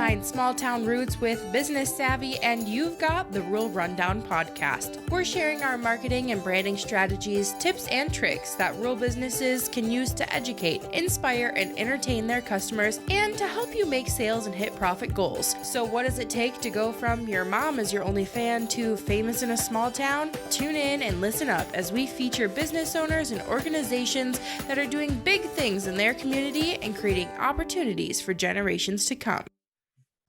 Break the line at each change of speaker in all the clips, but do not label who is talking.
Combine small town roots with business savvy, and you've got the Rural Rundown podcast. We're sharing our marketing and branding strategies, tips, and tricks that rural businesses can use to educate, inspire, and entertain their customers, and to help you make sales and hit profit goals. So what does it take to go from your mom is your only fan to famous in a small town? Tune in and listen up as we feature business owners and organizations that are doing big things in their community and creating opportunities for generations to come.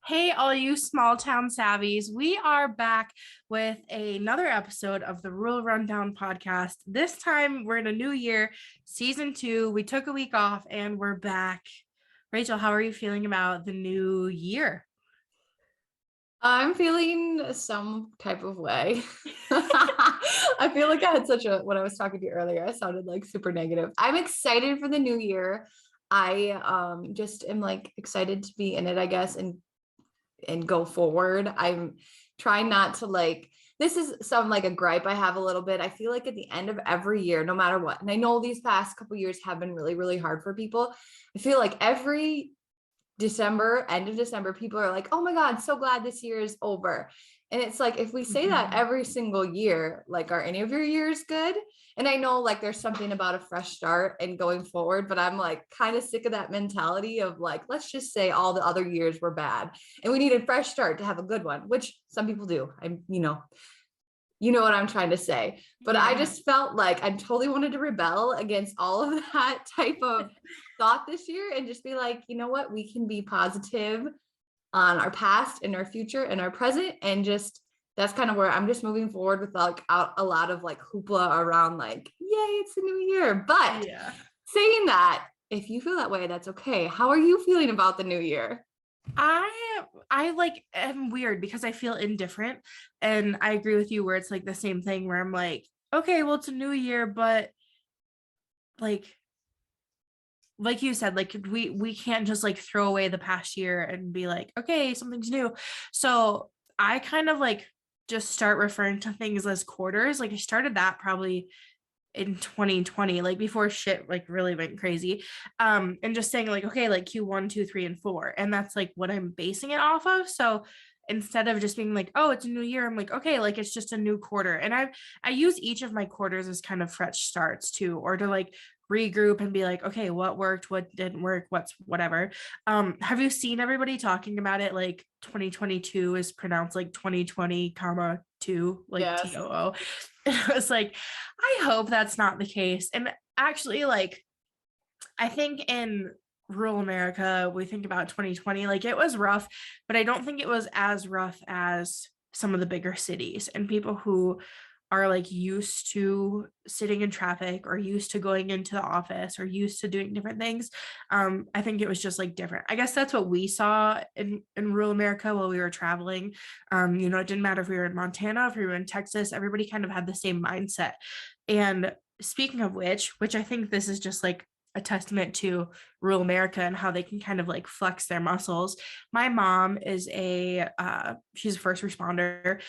Hey, all you small town savvies. We are back with another episode of the Rural Rundown podcast. This time we're in a new year, season 2. We took a week off and we're back. Rachel, how are you feeling about the new year?
I'm feeling some type of way. I feel like I had when I was talking to you earlier, I sounded like super negative. I'm excited for the new year. I just am like excited to be in it, I guess, and go forward. I'm trying not to this is a gripe I have a little bit. I feel like at the end of every year, no matter what, and I know these past couple years have been really, really hard for people. I feel like every end of December, people are like, oh my God, so glad this year is over. And it's like, if we say that every single year, are any of your years good? And I know there's something about a fresh start and going forward, but I'm kind of sick of that mentality of let's just say all the other years were bad and we need a fresh start to have a good one, which some people do. You know what I'm trying to say, but yeah. I just felt like I totally wanted to rebel against all of that type of thought this year and just be like, you know what, we can be positive on our past and our future and our present. And just, that's kind of where I'm just moving forward with a lot of hoopla around yay, it's a new year. But saying that, if you feel that way, that's okay. How are you feeling about the new year?
I am weird because I feel indifferent, and I agree with you where it's the same thing where I'm like, okay, well, it's a new year, but like you said, we can't just throw away the past year and be like, okay, something's new. So I kind of just start referring to things as quarters. I started that probably in 2020, before shit really went crazy, and just saying okay, Q1, 2, 3, and 4, and that's what I'm basing it off of. So instead of just being oh, it's a new year, I'm okay, it's just a new quarter. And I use each of my quarters as kind of fresh starts too, or to regroup and be okay, what worked, what didn't work, what's whatever. Have you seen everybody talking about it 2022 is pronounced 2020 comma 2
yes.
TOO? It was I hope that's not the case. And actually I think in rural America we think about 2020 it was rough, but I don't think it was as rough as some of the bigger cities and people who are used to sitting in traffic or used to going into the office or used to doing different things. I think it was just different. I guess that's what we saw in rural America while we were traveling. It didn't matter if we were in Montana, if we were in Texas, everybody kind of had the same mindset. And speaking of which I think this is just a testament to rural America and how they can kind of flex their muscles. My mom is she's a first responder,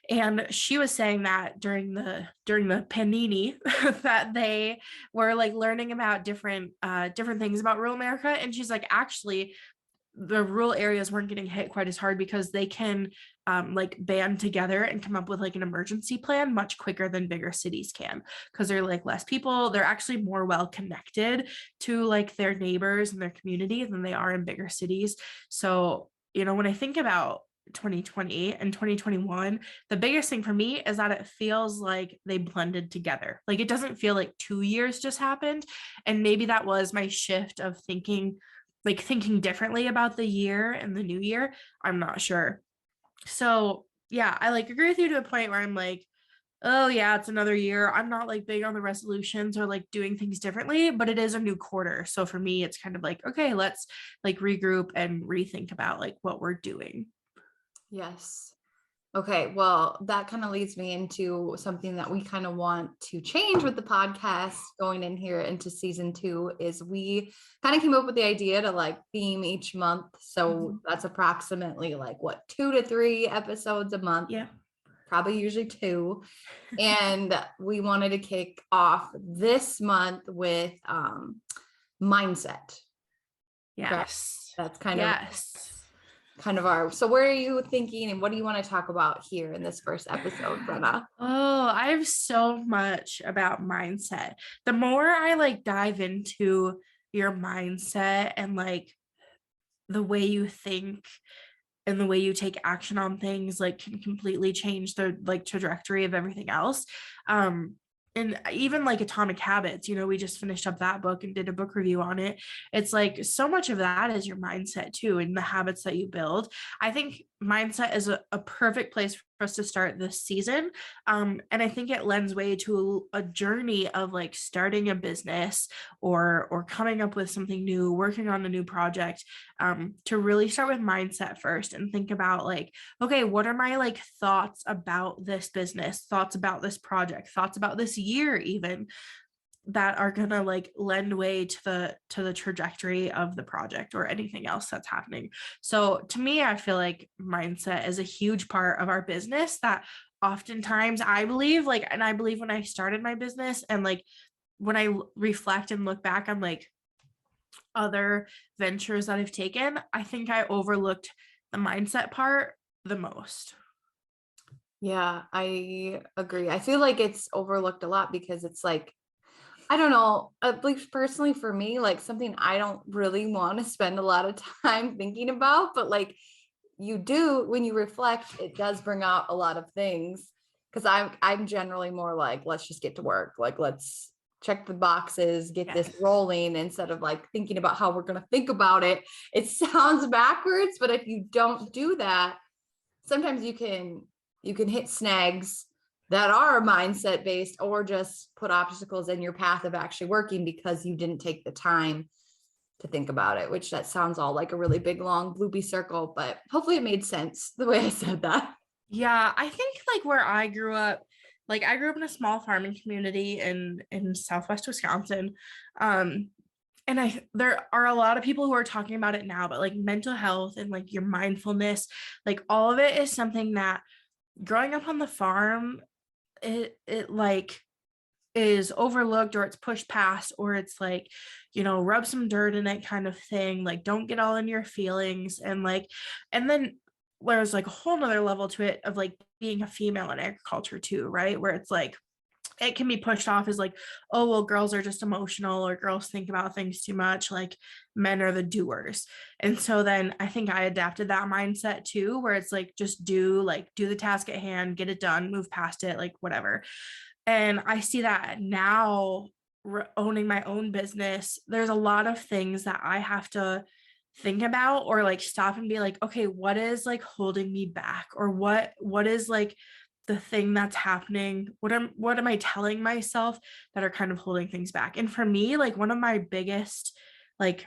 and she was saying that during the panini that they were learning about different things about rural America. And she's actually the rural areas weren't getting hit quite as hard because they can band together and come up with an emergency plan much quicker than bigger cities can, because they're less people. They're actually more well connected to their neighbors and their community than they are in bigger cities. So when I think about 2020 and 2021, the biggest thing for me is that it feels like they blended together. It doesn't feel like 2 years just happened. And maybe that was my shift of thinking differently about the year and the new year. I'm not sure. So yeah, I agree with you to a point where I'm oh yeah, it's another year. I'm not big on the resolutions or doing things differently, but it is a new quarter. So for me, it's kind of okay, let's regroup and rethink about what we're doing.
Yes. Okay, well, that kind of leads me into something that we kind of want to change with the podcast going in here into season 2 is we kind of came up with the idea to theme each month. So that's approximately 2 to 3 episodes a month.
Yeah.
Probably usually 2. And we wanted to kick off this month with mindset.
Yes.
That's kind of kind of are. So where are you thinking and what do you want to talk about here in this first episode, Brenna?
Oh, I have so much about mindset. The more I like dive into your mindset and like the way you think and the way you take action on things like can completely change the like trajectory of everything else. And even like Atomic Habits, we just finished up that book and did a book review on it. It's like so much of that is your mindset too, and the habits that you build. I think mindset is a perfect place for us to start this season. And I think it lends way to a journey of like starting a business or coming up with something new, working on a new project, to really start with mindset first and think about like, okay, what are my like thoughts about this business, thoughts about this project, thoughts about this year even, that are gonna like lend way to the trajectory of the project or anything else that's happening. So to me, I feel like mindset is a huge part of our business that oftentimes I believe like, and I believe when I started my business and like when I reflect and look back on like other ventures that I've taken, I think I overlooked the mindset part the most.
Yeah, I agree. I feel like it's overlooked a lot because it's like, I don't know, at least personally for me, like something I don't really want to spend a lot of time thinking about, but like you do when you reflect, it does bring out a lot of things. Cause I'm generally more like, let's just get to work. Like let's check the boxes, get this
Yes.
rolling instead of like thinking about how we're gonna think about it. It sounds backwards, but if you don't do that, sometimes you can hit snags that are mindset based or just put obstacles in your path of actually working because you didn't take the time to think about it, which that sounds all like a really big long loopy circle, but hopefully it made sense the way I said that.
Yeah, I think like where I grew up, like I grew up in a small farming community in Southwest Wisconsin. Um, and there are a lot of people who are talking about it now, but like mental health and like your mindfulness, like all of it is something that growing up on the farm, it like is overlooked or it's pushed past or it's like, rub some dirt in it kind of thing. Like don't get all in your feelings and like, and then there's like a whole nother level to it of like being a female in agriculture too, right? Where it's like it can be pushed off as like, oh, well, girls are just emotional or girls think about things too much. Like men are the doers. And so then I think I adapted that mindset too, where it's like, just do the task at hand, get it done, move past it, like whatever. And I see that now owning my own business, there's a lot of things that I have to think about or like stop and be like, okay, what is like holding me back or what is like the thing that's happening, what am I telling myself that are kind of holding things back. And for me, like one of my biggest, like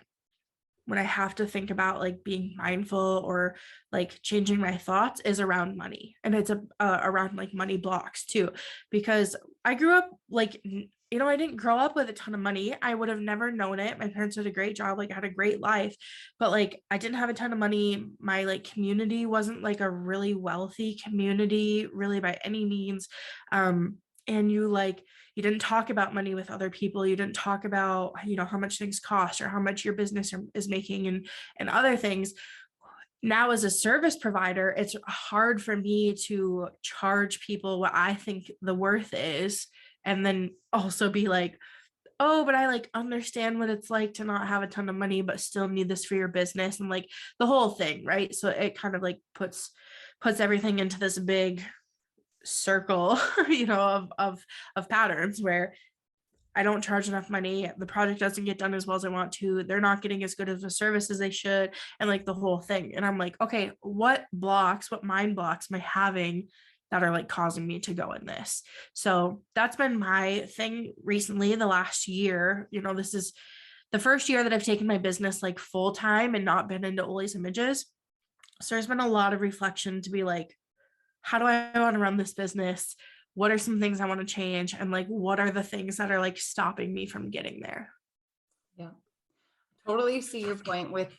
when I have to think about like being mindful or like changing my thoughts is around money. And it's around like money blocks too, because I grew up like, I didn't grow up with a ton of money. I would have never known it. My parents did a great job. Like I had a great life, but like I didn't have a ton of money. My like community wasn't like a really wealthy community really by any means. And you didn't talk about money with other people. You didn't talk about, how much things cost or how much your business is making and other things. Now, as a service provider, it's hard for me to charge people what I think the worth is. And then also be like, oh, but I like understand what it's like to not have a ton of money, but still need this for your business and like the whole thing. Right. So it kind of like puts everything into this big circle, of patterns where I don't charge enough money, the project doesn't get done as well as I want to, they're not getting as good of a service as they should, and like the whole thing. And I'm like, okay, what mind blocks am I having that are like causing me to go in this? So that's been my thing recently, the last year. This is the first year that I've taken my business like full time and not been into Ollie's Images. So there's been a lot of reflection to be like, how do I want to run this business? What are some things I want to change? And like, what are the things that are like stopping me from getting there?
Yeah. Totally see your point with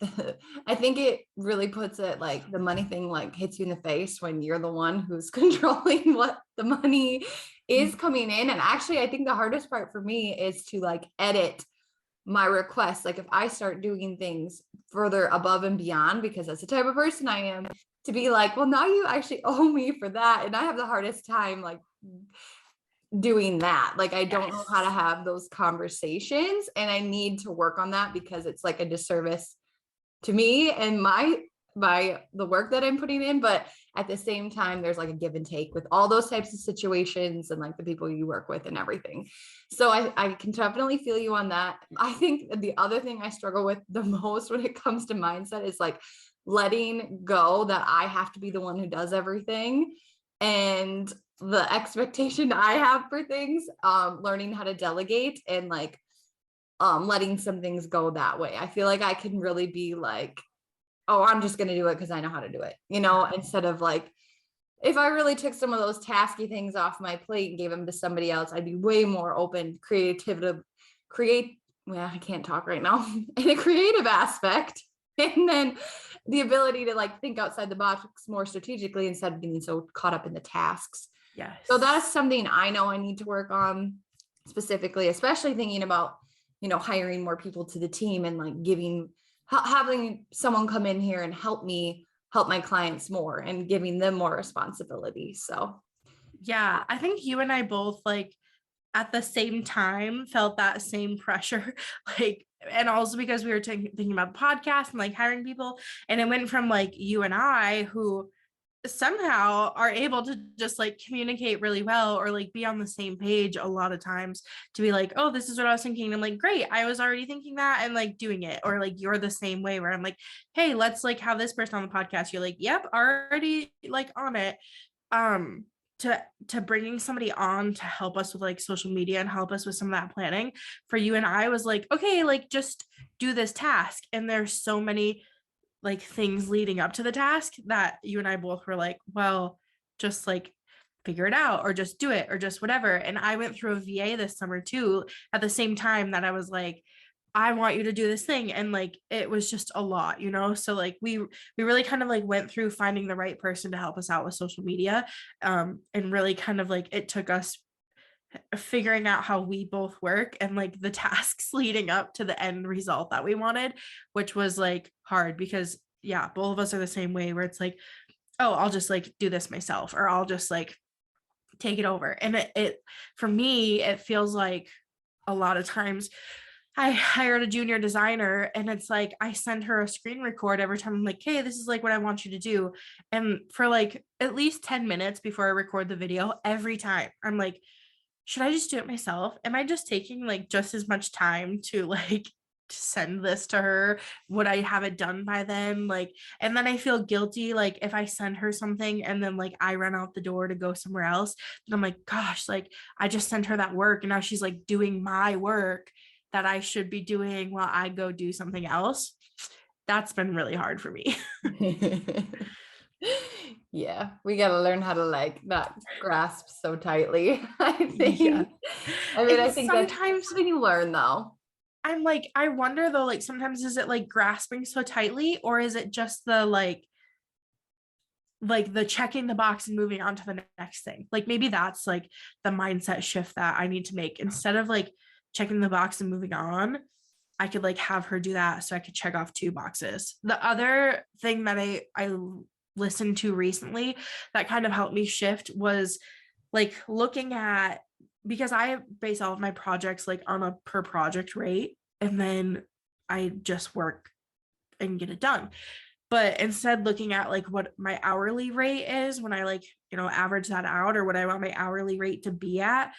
I think it really puts it like the money thing like hits you in the face when you're the one who's controlling what the money is coming in. And actually, I think the hardest part for me is to like edit my request, like if I start doing things further above and beyond, because that's the type of person I am, to be like, well, now you actually owe me for that. And I have the hardest time like doing that. Like I don't know how to
Yes.
have those conversations, and I need to work on that because it's like a disservice to me and my by the work that I'm putting in. But at the same time, there's like a give and take with all those types of situations and like the people you work with and everything. So I can definitely feel you on that. I think the other thing I struggle with the most when it comes to mindset is like letting go that I have to be the one who does everything, and the expectation I have for things, learning how to delegate and like letting some things go that way. I feel like I can really be like, oh, I'm just going to do it because I know how to do it, you know, instead of like, if I really took some of those tasky things off my plate and gave them to somebody else, I'd be way more open, well, I can't talk right now, in a creative aspect. And then the ability to like think outside the box more strategically instead of being so caught up in the tasks.
Yes.
So that's something I know I need to work on specifically, especially thinking about, you know, hiring more people to the team and like having someone come in here and help me help my clients more and giving them more responsibility. So
Yeah, I think you and I both like at the same time felt that same pressure. Like, and also because we were thinking about the podcast and like hiring people, and it went from like you and I who somehow are able to just like communicate really well or like be on the same page a lot of times, to be like, oh, this is what I was thinking. And I'm like, great, I was already thinking that and like doing it. Or like you're the same way where I'm like, hey, let's like have this person on the podcast. You're like, yep, already like on it. um to bringing somebody on to help us with like social media and help us with some of that planning for you and I was like, okay, like just do this task. And there's so many like things leading up to the task that you and I both were like, well, just like figure it out or just do it or just whatever. And I went through a VA this summer too, at the same time that I was like, I want you to do this thing. And like it was just a lot, you know? So like we really kind of like went through finding the right person to help us out with social media. And really kind of like it took us figuring out how we both work and like the tasks leading up to the end result that we wanted, which was like hard because yeah, both of us are the same way where it's like, oh, I'll just like do this myself or I'll just like take it over. And it for me, it feels like a lot of times I hired a junior designer and it's like I send her a screen record every time. I'm like, hey, this is like what I want you to do. And for like at least 10 minutes before I record the video, every time I'm like, should I just do it myself? Am I just taking like just as much time to like send this to her? Would I have it done by then? Like, and then I feel guilty like if I send her something and then like I run out the door to go somewhere else, and I'm like, gosh, like I just sent her that work and now she's like doing my work that I should be doing while I go do something else. That's been really hard for me.
yeah, we got to learn how to like not grasp so tightly. I
Yeah.
think. I mean, I
And
think that's
sometimes
something you learn though.
I'm like, I wonder though, like sometimes is it like grasping so tightly or is it just the like the checking the box and moving on to the next thing? Like maybe that's like the mindset shift that I need to make. Instead of like checking the box and moving on, I could like have her do that so I could check off 2 boxes. The other thing that I listened to recently that kind of helped me shift was like looking at, because I base all of my projects like on a per project rate and then I just work and get it done. But instead looking at like what my hourly rate is when I like, you know, average that out or what I want my hourly rate to be at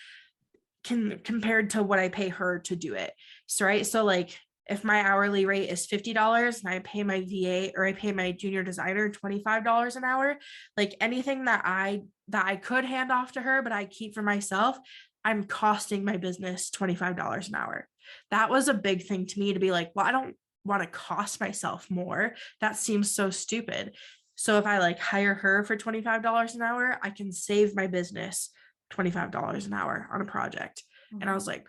compared to what I pay her to do it. So right. So like if my hourly rate is $50 and I pay my VA or I pay my junior designer $25 an hour, like anything that I could hand off to her, but I keep for myself, I'm costing my business $25 an hour. That was a big thing to me to be like, well, I don't want to cost myself more. That seems so stupid. So if I like hire her for $25 an hour, I can save my business $25 an hour on a project. And I was like,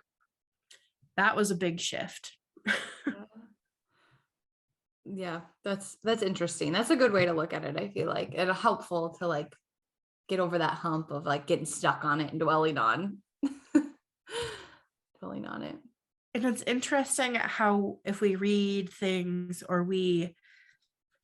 that was a big shift.
Yeah, that's interesting. That's a good way to look at it. I feel like it's helpful to like get over that hump of like getting stuck on it and dwelling on dwelling on it.
And it's interesting how if we read things or we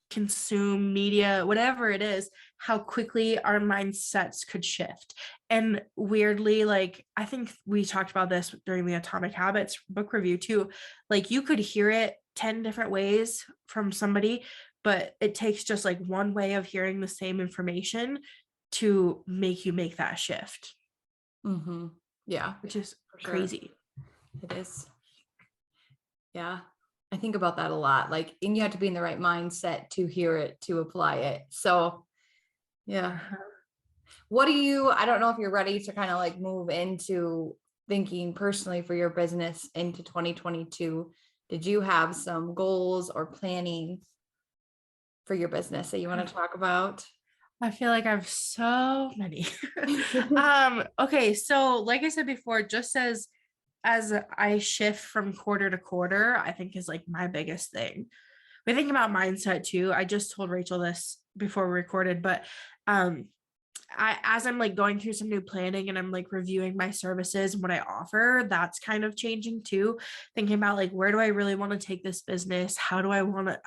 consume media, whatever it is, how quickly our mindsets could shift. And weirdly, like I think we talked about this during the Atomic Habits book review too. Like you could hear it 10 different ways from somebody, but it takes just like one way of hearing the same information to make you make that shift,
Mm-hmm. Yeah,
which is
for sure.
crazy.
It is. Yeah. I think about that a lot. Like, and you have to be in the right mindset to hear it, to apply it. So, yeah. What do you, I don't know if you're ready to kind of like move into thinking personally for your business into 2022. Did you have some goals or planning for your business that you want to talk about?
I feel like I have so many. Okay, so like I said before, just as I shift from quarter to quarter, I think is like my biggest thing. We think about mindset too. I just told Rachel this before we recorded, but um as I'm like going through some new planning and I'm like reviewing my services and what I offer, that's kind of changing too. Thinking about like where do I really want to take this business? How do I want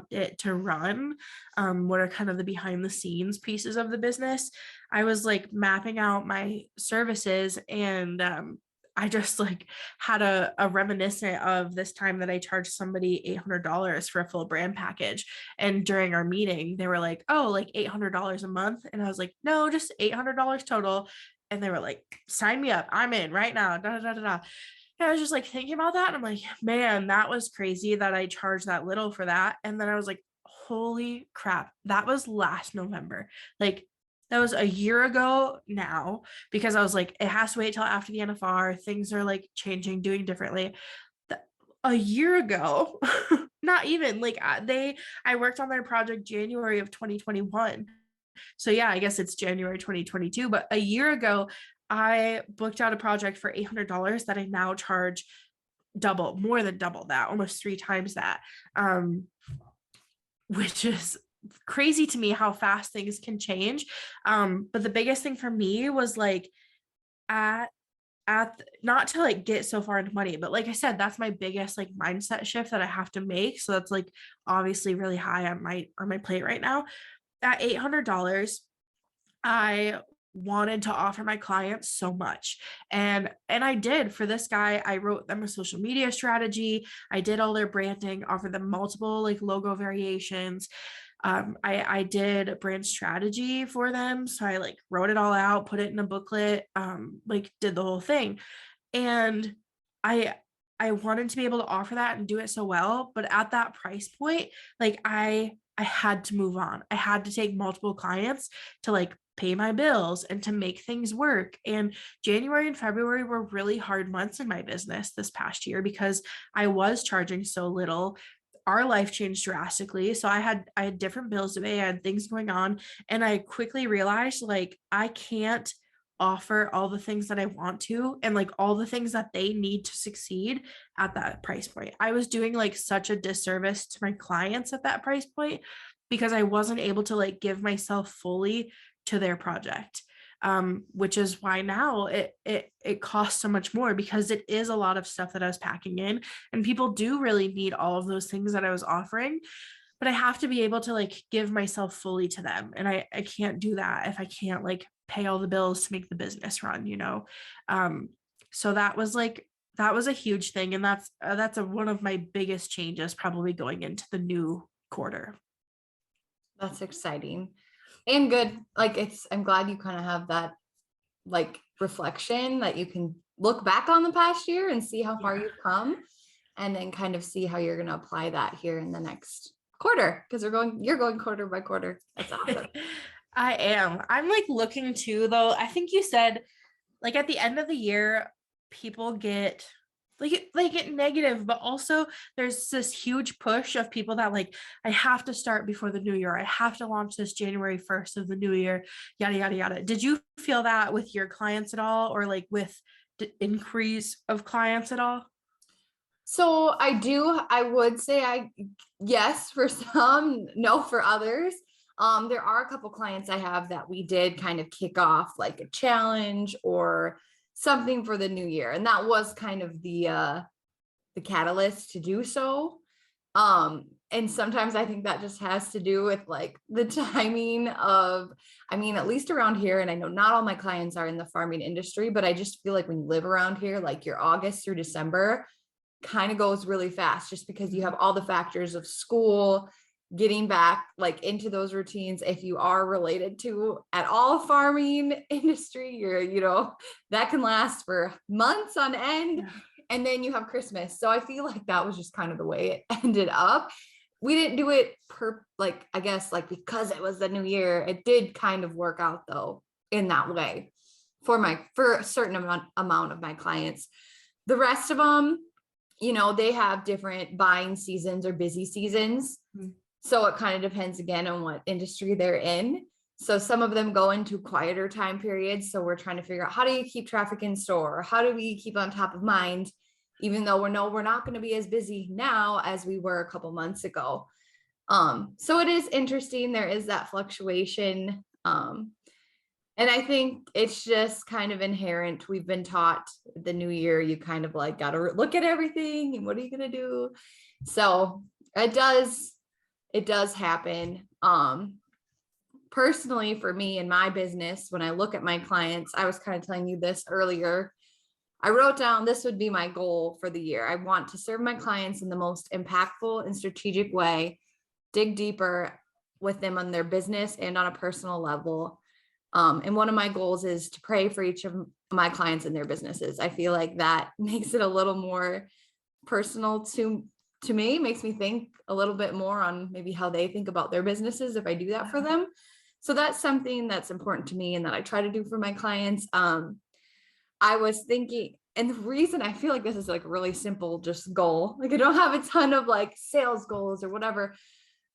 it to run? What are kind of the behind the scenes pieces of the business? I was like mapping out my services and I just like had a reminiscent of this time that I charged somebody $800 for a full brand package. And during our meeting, they were like, oh, like $800 a month. And I was like, no, just $800 total. And they were like, sign me up. I'm in right now. Da, da, da, da. And I was just like thinking about that. And I'm like, man, that was crazy that I charged that little for that. And then I was like, holy crap, that was last November. Like, that was a year ago now because I was like, it has to wait till after the NFR. Things are like changing, doing differently. A year ago, not even like I worked on their project January of 2021. So yeah, I guess it's January 2022, but a year ago I booked out a project for $800 that I now charge double, more than double that, almost three times that. Which is crazy to me how fast things can change. But the biggest thing for me was like at not to like get so far into money, but like I said, that's my biggest like mindset shift that I have to make. So that's like obviously really high on my plate right now. At $800, I wanted to offer my clients so much, and I did. For this guy, I wrote them a social media strategy, I did all their branding, offered them multiple like logo variations. I did brand strategy for them, so I like wrote it all out, put it in a booklet, like did the whole thing. And I I wanted to be able to offer that and do it so well, but at that price point, like I had to move on. I had to take multiple clients to like pay my bills and to make things work. And January and February were really hard months in my business this past year because I was charging so little. Our life changed drastically. So I had different bills to pay, I had things going on, and I quickly realized like I can't offer all the things that I want to and like all the things that they need to succeed at that price point. I was doing like such a disservice to my clients at that price point because I wasn't able to like give myself fully to their project. Which is why now it costs so much more because it is a lot of stuff that I was packing in, and people do really need all of those things that I was offering, but I have to be able to like give myself fully to them. And I can't do that if I can't like pay all the bills to make the business run, you know? Um, so that was a huge thing. And that's one of my biggest changes probably going into the new quarter.
That's exciting and good. Like I'm glad you kind of have that like reflection that you can look back on the past year and see how far
Yeah.
you've come and then kind of see how you're going to apply that here in the next quarter because you're going quarter by quarter. That's awesome.
I am. I'm like looking too, though. I think you said like at the end of the year, people get like they get negative, but also there's this huge push of people that like I have to start before the new year. I have to launch this January 1st of the new year, yada yada yada. Did you feel that with your clients at all, or like with the increase of clients at all?
So I would say yes, for some, no, for others. There are a couple clients I have that we did kind of kick off like a challenge or something for the new year. And that was kind of the catalyst to do so. And sometimes I think that just has to do with like the timing of, I mean, at least around here, and I know not all my clients are in the farming industry, but I just feel like when you live around here, like your August through December kind of goes really fast just because you have all the factors of school, getting back like into those routines. If you are related to at all farming industry, that can last for months on end.
Yeah.
And then you have Christmas. So I feel like that was just kind of the way it ended up. We didn't do it I guess like because it was the new year. It did kind of work out though in that way for a certain amount of my clients. The rest of them, they have different buying seasons or busy seasons. Mm-hmm. So it kind of depends again on what industry they're in. So some of them go into quieter time periods. So we're trying to figure out, how do you keep traffic in store? How do we keep on top of mind, even though we're not going to be as busy now as we were a couple months ago. So it is interesting. There is that fluctuation. And I think it's just kind of inherent. We've been taught the new year, you kind of like got to look at everything and what are you going to do? So it does happen. Personally, for me in my business, when I look at my clients, I was kind of telling you this earlier. I wrote down, this would be my goal for the year. I want to serve my clients in the most impactful and strategic way, dig deeper with them on their business and on a personal level. And one of my goals is to pray for each of my clients and their businesses. I feel like that makes it a little more personal to me, makes me think a little bit more on maybe how they think about their businesses if I do that for them. So that's something that's important to me and that I try to do for my clients. I was thinking, and the reason I feel like this is like a really simple just goal, like I don't have a ton of like sales goals or whatever.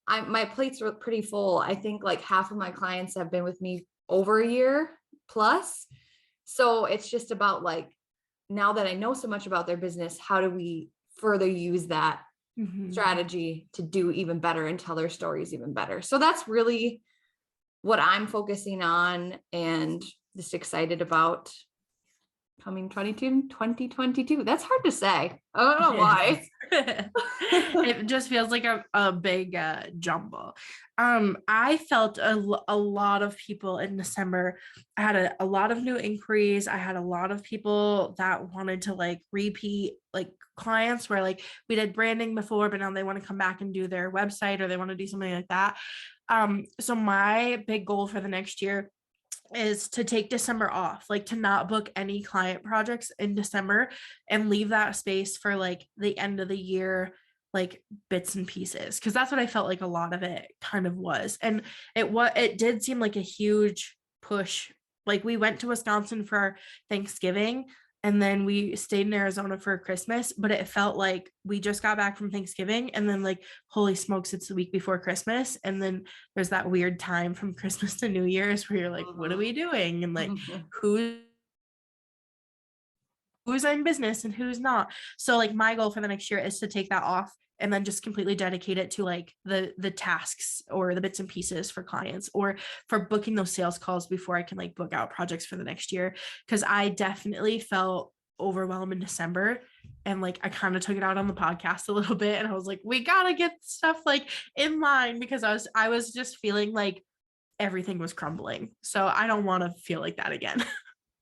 My plates are pretty full. I think like half of my clients have been with me over a year plus. So it's just about like, now that I know so much about their business, how do we further use that strategy to do even better and tell their stories even better? So that's really what I'm focusing on and just excited about coming 2022. That's hard to say. I don't know why.
It just feels like a big jumble. I felt a lot of people in December. I had a lot of new inquiries. I had a lot of people that wanted to like repeat, like clients where like we did branding before, but now they want to come back and do their website or they want to do something like that. So my big goal for the next year is to take December off, like to not book any client projects in December and leave that space for like the end of the year, like bits and pieces. Cause that's what I felt like a lot of it kind of was. And it did seem like a huge push. Like we went to Wisconsin for Thanksgiving and then we stayed in Arizona for Christmas, but it felt like we just got back from Thanksgiving and then like, holy smokes, it's the week before Christmas. And then there's that weird time from Christmas to New Year's where you're like, what are we doing? And like, who's in business and who's not. So like my goal for the next year is to take that off and then just completely dedicate it to like the tasks or the bits and pieces for clients or for booking those sales calls before I can like book out projects for the next year. Cause I definitely felt overwhelmed in December and like I kind of took it out on the podcast a little bit and I was like, we gotta get stuff like in line because I was just feeling like everything was crumbling. So I don't want to feel like that again.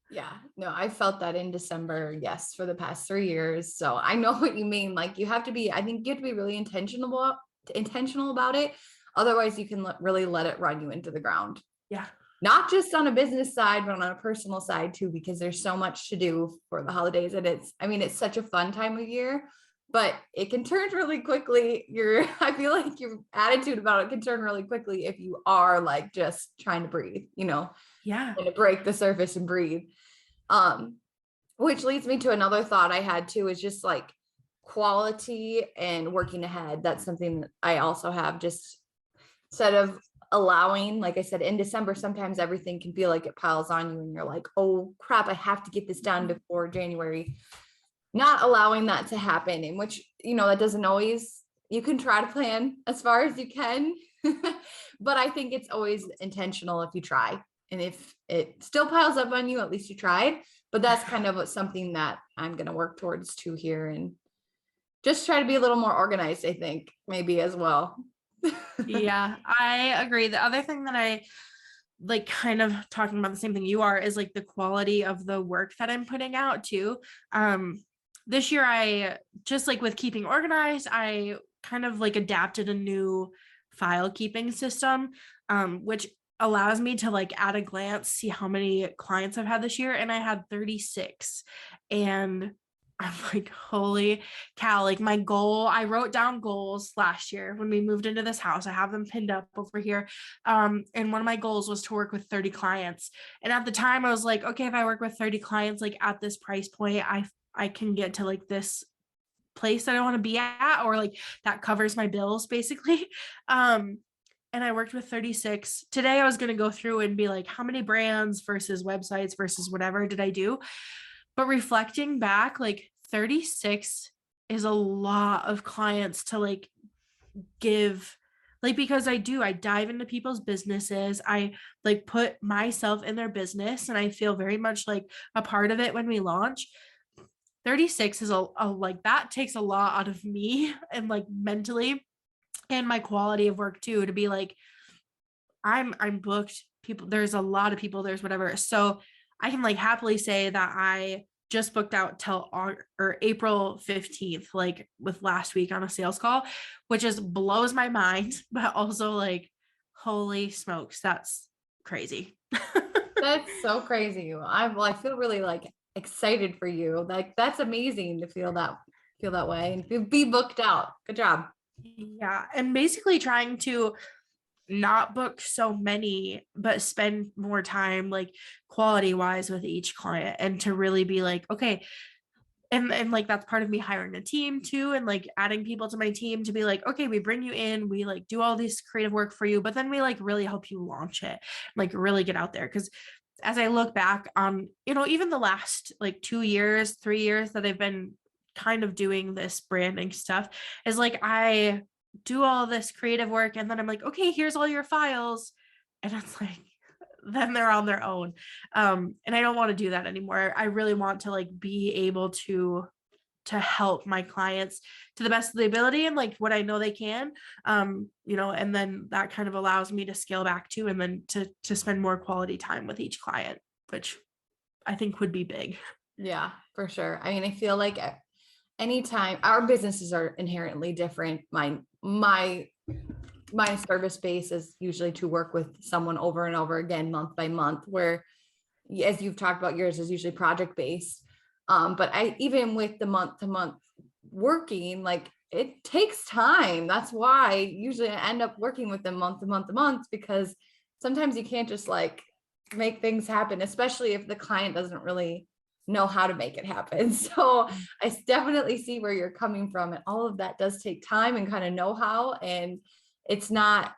Yeah, no, I felt that in December, yes, for the past 3 years. So I know what you mean. Like I think you have to be really intentional about it. Otherwise you can really let it run you into the ground.
Yeah.
Not just on a business side, but on a personal side too, because there's so much to do for the holidays. And it's such a fun time of year, but it can turn really quickly. I feel like your attitude about it can turn really quickly if you are like just trying to breathe,
Yeah.
and to break the surface and breathe. Which leads me to another thought I had too, is just like quality and working ahead. That's something that I also have, just instead of allowing, like I said, in December, sometimes everything can feel like it piles on you and you're like, oh crap, I have to get this done before January. Not allowing that to happen, in which, that doesn't always, you can try to plan as far as you can, but I think it's always intentional if you try. And if it still piles up on you, at least you tried. But that's kind of something that I'm going to work towards too here in just try to be a little more organized, I think, maybe as well.
Yeah, I agree. The other thing that I like, kind of talking about the same thing you are, is like the quality of the work that I'm putting out too. This year I just like with keeping organized, I kind of like adapted a new file keeping system, which allows me to like at a glance see how many clients I've had this year, and I had 36. And I'm like, holy cow, like my goal, I wrote down goals last year when we moved into this house. I have them pinned up over here. And one of my goals was to work with 30 clients. And at the time I was like, okay, if I work with 30 clients, like at this price point, I can get to like this place that I want to be at, or like that covers my bills basically. And I worked with 36. Today I was going to go through and be like, how many brands versus websites versus whatever did I do? But reflecting back, like 36 is a lot of clients to like give, like, because I dive into people's businesses. I like put myself in their business and I feel very much like a part of it when we launch. 36 is a like that takes a lot out of me and like mentally, and my quality of work too, to be like, I'm booked. People, there's a lot of people, there's whatever. So I can like happily say that I just booked out till or April 15th, like with last week on a sales call, which just blows my mind, but also like, holy smokes, that's crazy.
That's so crazy. I feel really like excited for you. Like that's amazing to feel that way and be booked out. Good job.
Yeah. And basically trying to not book so many, but spend more time like quality wise with each client, and to really be like, okay, and like that's part of me hiring a team too, and like adding people to my team to be like, okay, we bring you in, we like do all this creative work for you, but then we like really help you launch it, like really get out there. Because as I look back on, even the last like 2 years, 3 years that I've been kind of doing this branding stuff, is like I do all this creative work and then I'm like, okay, here's all your files. And it's like, then they're on their own. And I don't want to do that anymore. I really want to like be able to help my clients to the best of the ability and like what I know they can. And then that kind of allows me to scale back too, and then to spend more quality time with each client, which I think would be big.
Yeah, for sure. I mean, I feel like anytime our businesses are inherently different. My service base is usually to work with someone over and over again, month by month, where as you've talked about, yours is usually project based. But even with the month to month working, like it takes time. That's why usually I end up working with them month to month to month, because sometimes you can't just like make things happen, especially if the client doesn't really know how to make it happen. So I definitely see where you're coming from, and all of that does take time and kind of know how, and it's not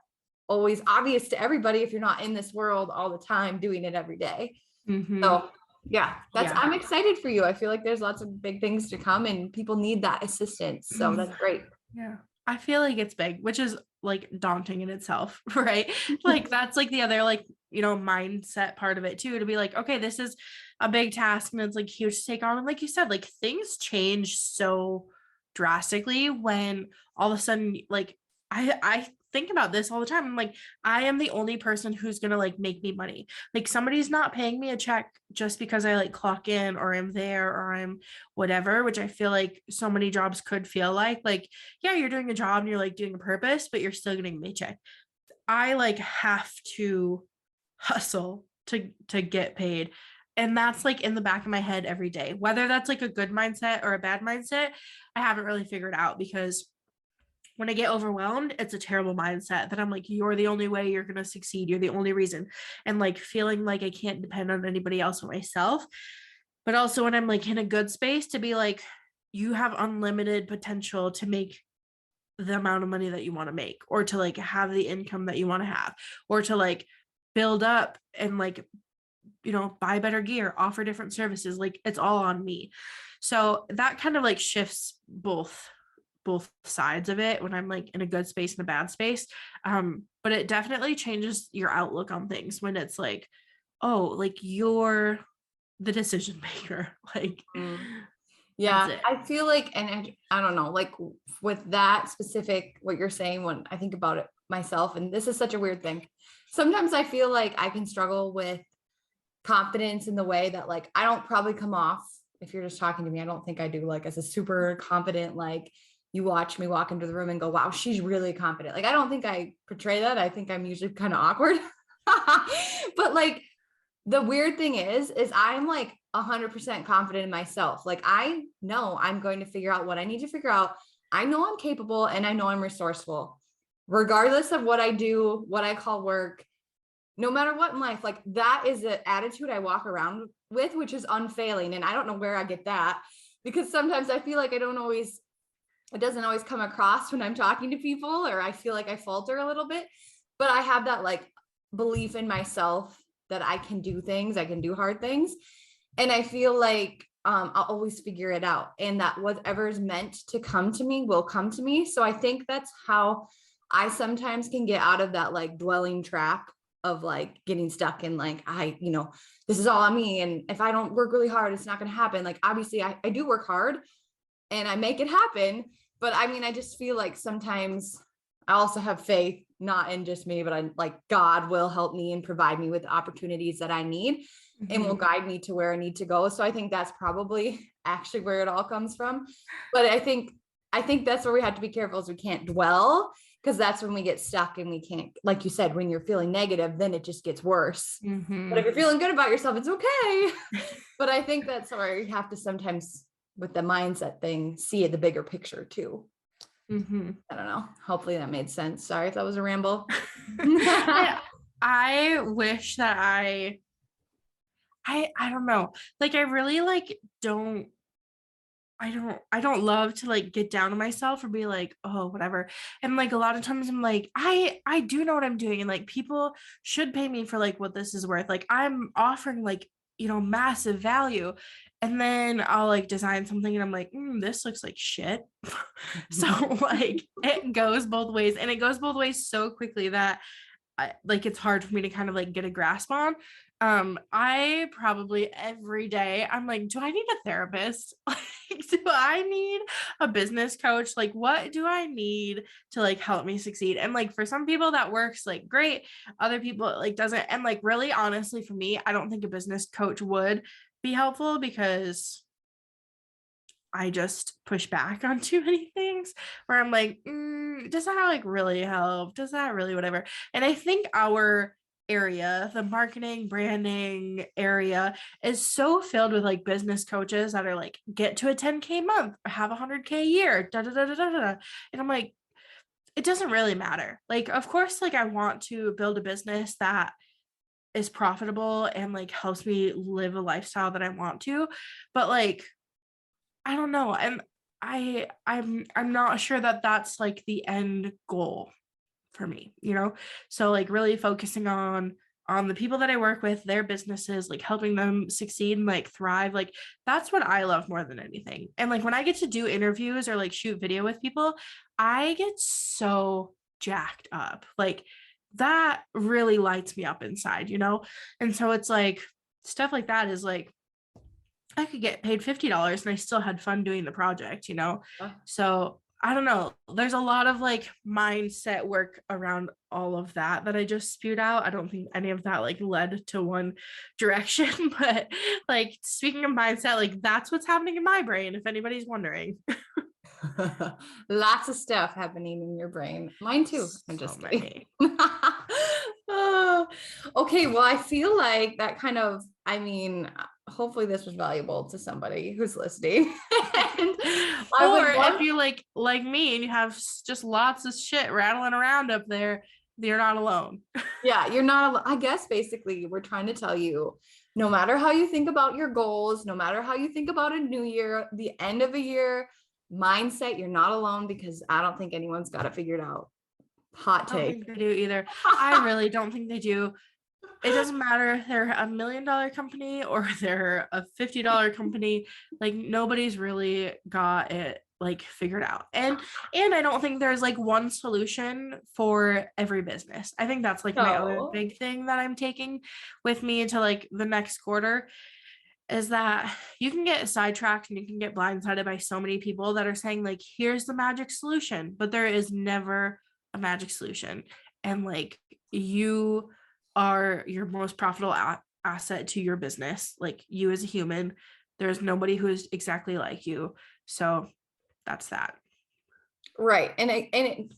always obvious to everybody if you're not in this world all the time doing it every day.
Mm-hmm.
So yeah,
Yeah.
I'm excited for you. I feel like there's lots of big things to come and people need that assistance. So that's great.
Yeah. I feel like it's big, which is like daunting in itself, right? Like that's like the other like, mindset part of it too, to be like, okay, this is a big task and it's like huge to take on. And like you said, like things change so drastically when all of a sudden, like I think about this all the time. I'm like, I am the only person who's gonna like make me money. Like somebody's not paying me a check just because I like clock in or I'm there or I'm whatever, which I feel like so many jobs could feel like, yeah, you're doing a job and you're like doing a purpose, but you're still getting a paycheck. I like have to hustle to get paid. And that's like in the back of my head every day. Whether that's like a good mindset or a bad mindset, I haven't really figured out, because when I get overwhelmed, it's a terrible mindset that I'm like, you're the only way you're going to succeed. You're the only reason. And like feeling like I can't depend on anybody else but myself. But also when I'm like in a good space, to be like, you have unlimited potential to make the amount of money that you want to make, or to like have the income that you want to have, or to like build up and like, buy better gear, offer different services. Like it's all on me. So that kind of like shifts both sides of it when I'm like in a good space and a bad space. But it definitely changes your outlook on things when it's like, oh, like you're the decision maker. Like,
Mm.
That's
Yeah,
it.
I feel like, and I don't know, like with that specific, what you're saying, when I think about it myself, and this is such a weird thing. Sometimes I feel like I can struggle with confidence in the way that like I don't probably come off, if you're just talking to me, I don't think I do like as a super confident, like you watch me walk into the room and go, wow, she's really confident. Like I don't think I portray that. I think I'm usually kind of awkward. But like the weird thing is I'm like 100% confident in myself. Like I know I'm going to figure out what I need to figure out. I know I'm capable and I know I'm resourceful, regardless of what I do, what I call work, no matter what in life. Like that is the attitude I walk around with, which is unfailing. And I don't know where I get that, because sometimes I feel like it doesn't always come across when I'm talking to people, or I feel like I falter a little bit, but I have that like belief in myself that I can do things, I can do hard things. And I feel like I'll always figure it out, and that whatever is meant to come to me will come to me. So I think that's how I sometimes can get out of that like dwelling trap of like getting stuck in like, this is all on me. And if I don't work really hard, it's not going to happen. Like, obviously I do work hard and I make it happen. But I mean, I just feel like sometimes I also have faith, not in just me, but I like God will help me and provide me with the opportunities that I need and will guide me to where I need to go. So I think that's probably actually where it all comes from. But I think that's where we have to be careful, is we can't dwell, because that's when we get stuck and we can't, like you said, when you're feeling negative, then it just gets worse. But if you're feeling good about yourself, it's okay. But I think that's where you have to sometimes, with the mindset thing, see the bigger picture too. I don't know. Hopefully that made sense. Sorry if that was a ramble.
I wish that I don't know. Like I really like I don't love to like get down on myself or be like, oh, whatever. And like a lot of times I'm like, I do know what I'm doing, and like people should pay me for like what this is worth. Like I'm offering like, massive value. And then I'll like design something and I'm like, this looks like shit. So like it goes both ways, and it goes both ways so quickly that like it's hard for me to kind of like get a grasp on. I probably every day I'm like, do I need a therapist? Like, do I need a business coach? Like, what do I need to like help me succeed? And like for some people that works like great, other people it like doesn't. And like really honestly for me, I don't think a business coach would be helpful, because I just push back on too many things where I'm like, does that like really help? Does that really whatever? And I think our area, the marketing, branding area, is so filled with like business coaches that are like, get to a 10K month, have 100K a year, da da da da da da. And I'm like, it doesn't really matter. Like, of course, like I want to build a business that is profitable and like helps me live a lifestyle that I want to, but like I don't know. I'm not sure that that's like the end goal for me. So like really focusing on the people that I work with, their businesses, like helping them succeed and like thrive. Like that's what I love more than anything. And like when I get to do interviews or like shoot video with people, I get so jacked up. Like that really lights me up inside. And so it's like stuff like that is like I could get paid $50 and I still had fun doing the project. So I don't know. There's a lot of like mindset work around all of that I just spewed out. I don't think any of that like led to one direction, but like speaking of mindset, like that's what's happening in my brain, if anybody's wondering.
Lots of stuff happening in your brain. Mine too. I'm just
So
kidding.
many.
Okay, well, I feel like that kind of, hopefully this was valuable to somebody who's listening. And I
Or
would
if
love,
you like me and you have just lots of shit rattling around up there, you're not alone.
yeah, you're not, I guess basically we're trying to tell you, no matter how you think about your goals, no matter how you think about a new year, the end of a year mindset, you're not alone, because I don't think anyone's got it figured out. Hot
I don't
take.
think they do either. I really don't think they do. It doesn't matter if they're $1 million company or they're a $50 company. Like nobody's really got it like figured out. And I don't think there's like one solution for every business. I think that's like my other
No.
big thing that I'm taking with me into like the next quarter is that you can get sidetracked and you can get blindsided by so many people that are saying like, here's the magic solution, but there is never a magic solution. And like, you are your most profitable asset to your business. Like, you as a human, there's nobody who is exactly like you. So that's that.
Right.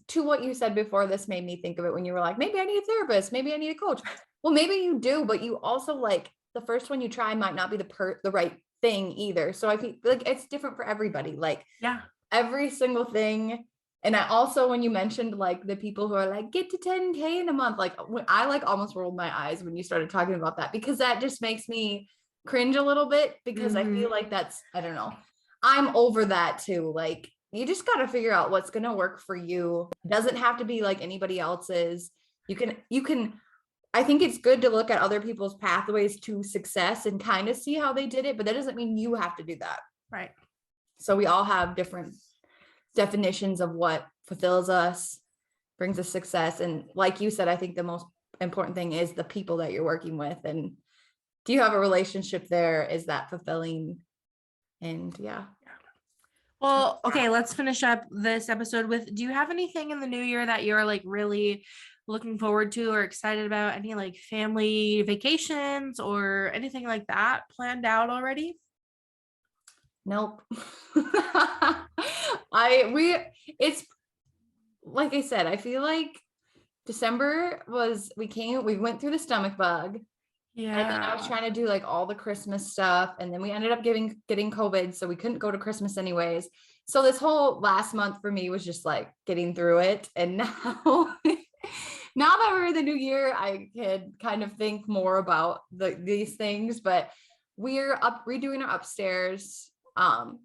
To what you said before, this made me think of it when you were like, maybe I need a therapist, maybe I need a coach. Well, maybe you do, but you also like the first one you try might not be the right thing either. So I think like it's different for everybody. Like
Yeah.
every single thing. And I also, when you mentioned like the people who are like, get to 10K in a month, like I like almost rolled my eyes when you started talking about that, because that just makes me cringe a little bit, because I feel like that's, I don't know, I'm over that too. Like you just got to figure out what's going to work for you. It doesn't have to be like anybody else's. You can, I think it's good to look at other people's pathways to success and kind of see how they did it, but that doesn't mean you have to do that.
Right.
So we all have different definitions of what fulfills us, brings us success. And like you said, I think the most important thing is the people that you're working with. And do you have a relationship there? Is that fulfilling? And yeah.
Well, okay, let's finish up this episode with, do you have anything in the new year that you're like really looking forward to or excited about? Any like family vacations or anything like that planned out already?
Nope. It's like I said, I feel like December we went through the stomach bug. And then I was
Yeah.
trying to do like all the Christmas stuff. And then we ended up getting COVID. So we couldn't go to Christmas anyways. So this whole last month for me was just like getting through it. And now, now that we're in the new year, I could kind of think more about these things, but we're redoing our upstairs.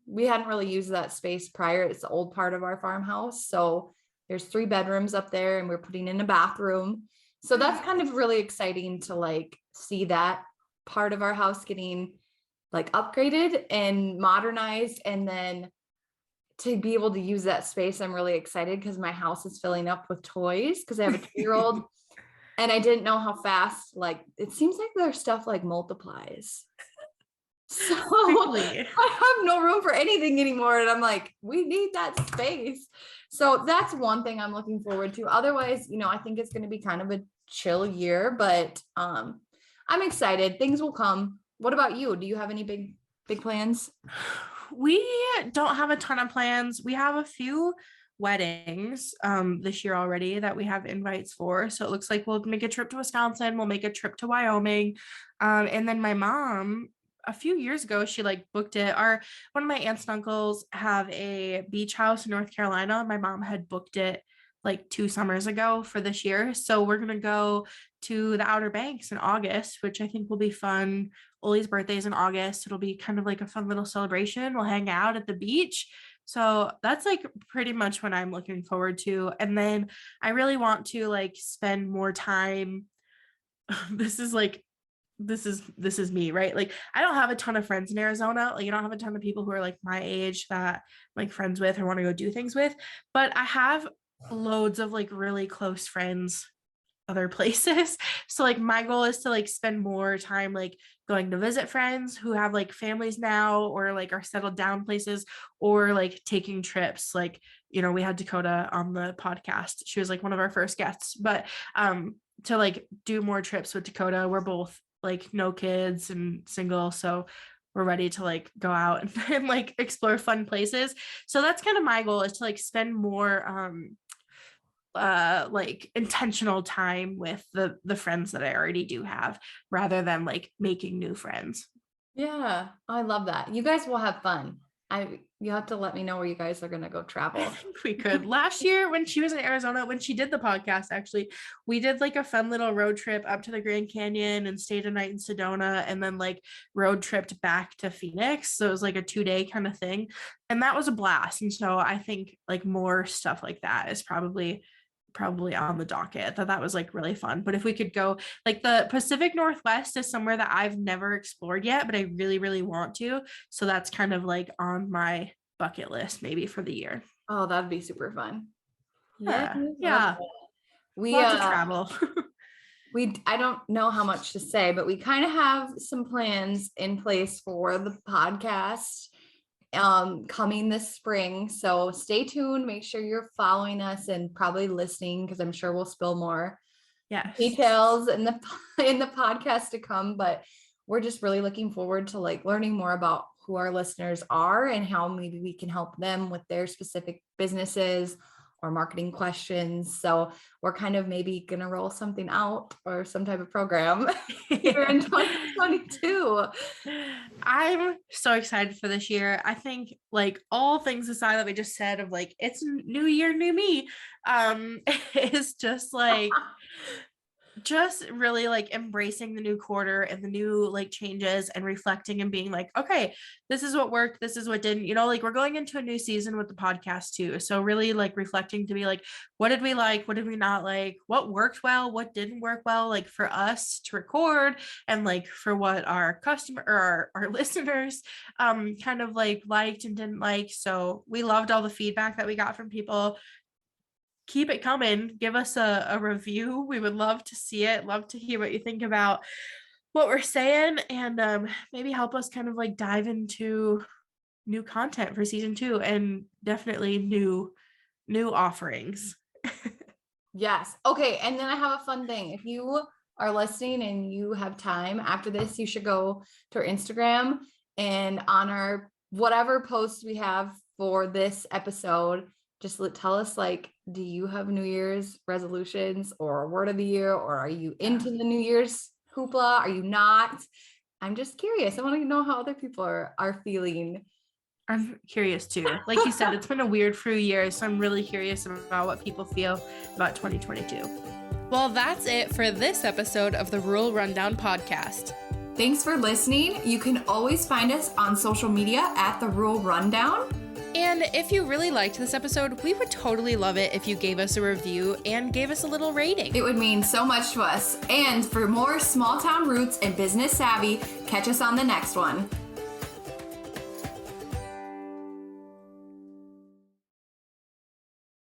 We hadn't really used that space prior. It's the old part of our farmhouse. So there's 3 bedrooms up there and we're putting in a bathroom. So that's kind of really exciting to like see that part of our house getting like upgraded and modernized. And then to be able to use that space, I'm really excited because my house is filling up with toys because I have a 2-year-old and I didn't know how fast, like it seems like their stuff like multiplies. So
Quickly.
I have no room for anything anymore. And I'm like, we need that space. So that's one thing I'm looking forward to. Otherwise, I think it's going to be kind of a chill year, but I'm excited. Things will come. What about you? Do you have any big plans?
We don't have a ton of plans. We have a few weddings this year already that we have invites for. So it looks like we'll make a trip to Wisconsin, we'll make a trip to Wyoming. And then my mom, a few years ago, she like booked it. One of my aunts and uncles have a beach house in North Carolina. My mom had booked it like 2 summers ago for this year. So we're gonna go to the Outer Banks in August, which I think will be fun. Ollie's birthday is in August. It'll be kind of like a fun little celebration. We'll hang out at the beach. So that's like pretty much what I'm looking forward to. And then I really want to like spend more time. This is like this is me, right? Like I don't have a ton of friends in Arizona. Like I don't have a ton of people who are like my age that I'm like friends with or want to go do things with, but I have loads of like really close friends other places. So like my goal is to like spend more time like going to visit friends who have like families now or like are settled down places, or like taking trips. Like, we had Dakota on the podcast. She was like one of our first guests, but to like do more trips with Dakota. We're both like no kids and single, so we're ready to like go out and like explore fun places. So that's kind of my goal, is to like spend more like intentional time with the friends that I already do have, rather than like making new friends.
Yeah, I love that. You guys will have fun. You have to let me know where you guys are going to go
I
travel.
think we could. Last year when she was in Arizona, when she did the podcast, actually, we did like a fun little road trip up to the Grand Canyon and stayed a night in Sedona, and then like road tripped back to Phoenix. So it was like a 2-day kind of thing. And that was a blast. And so I think like more stuff like that is probably on the docket. That was like really fun. But if we could go, like the Pacific Northwest is somewhere that I've never explored yet, but I really, really want to. So that's kind of like on my bucket list maybe for the year.
Oh, that'd be super fun. Yeah.
Yeah.
We
Lots of travel.
I don't know how much to say, but we kind of have some plans in place for the podcast coming this spring. So stay tuned. Make sure you're following us and probably listening, because I'm sure we'll spill more details in the podcast to come. But we're just really looking forward to like learning more about who our listeners are and how maybe we can help them with their specific businesses or marketing questions. So we're kind of maybe gonna roll something out or some type of program here in 2022.
I'm so excited for this year. I think like all things aside that we just said of like it's new year, new me, is just like just really like embracing the new quarter and the new like changes and reflecting and being like, okay, this is what worked, this is what didn't, you know, like we're going into a new season with the podcast too. So really like reflecting to be like, what did we like, what did we not like, what worked well, what didn't work well, like for us to record, and like for what our customer or our listeners kind of like liked and didn't like. So we loved all the feedback that we got from people. Keep it coming. Give us a review. We would love to see it. Love to hear what you think about what we're saying, and maybe help us kind of like dive into new content for season 2 and definitely new offerings.
Yes. Okay. And then I have a fun thing. If you are listening and you have time after this, you should go to our Instagram, and on our whatever posts we have for this episode, just tell us like, do you have New Year's resolutions or a word of the year, or are you into the New Year's hoopla? Are you not? I'm just curious. I want to know how other people are feeling.
I'm curious too. Like you said, it's been a weird few years, so I'm really curious about what people feel about 2022. Well, that's it for this episode of the Rural Rundown podcast.
Thanks for listening. You can always find us on social media at the Rural Rundown.
And if you really liked this episode, we would totally love it if you gave us a review and gave us a little rating.
It would mean so much to us. And for more small town roots and business savvy, catch us on the next one.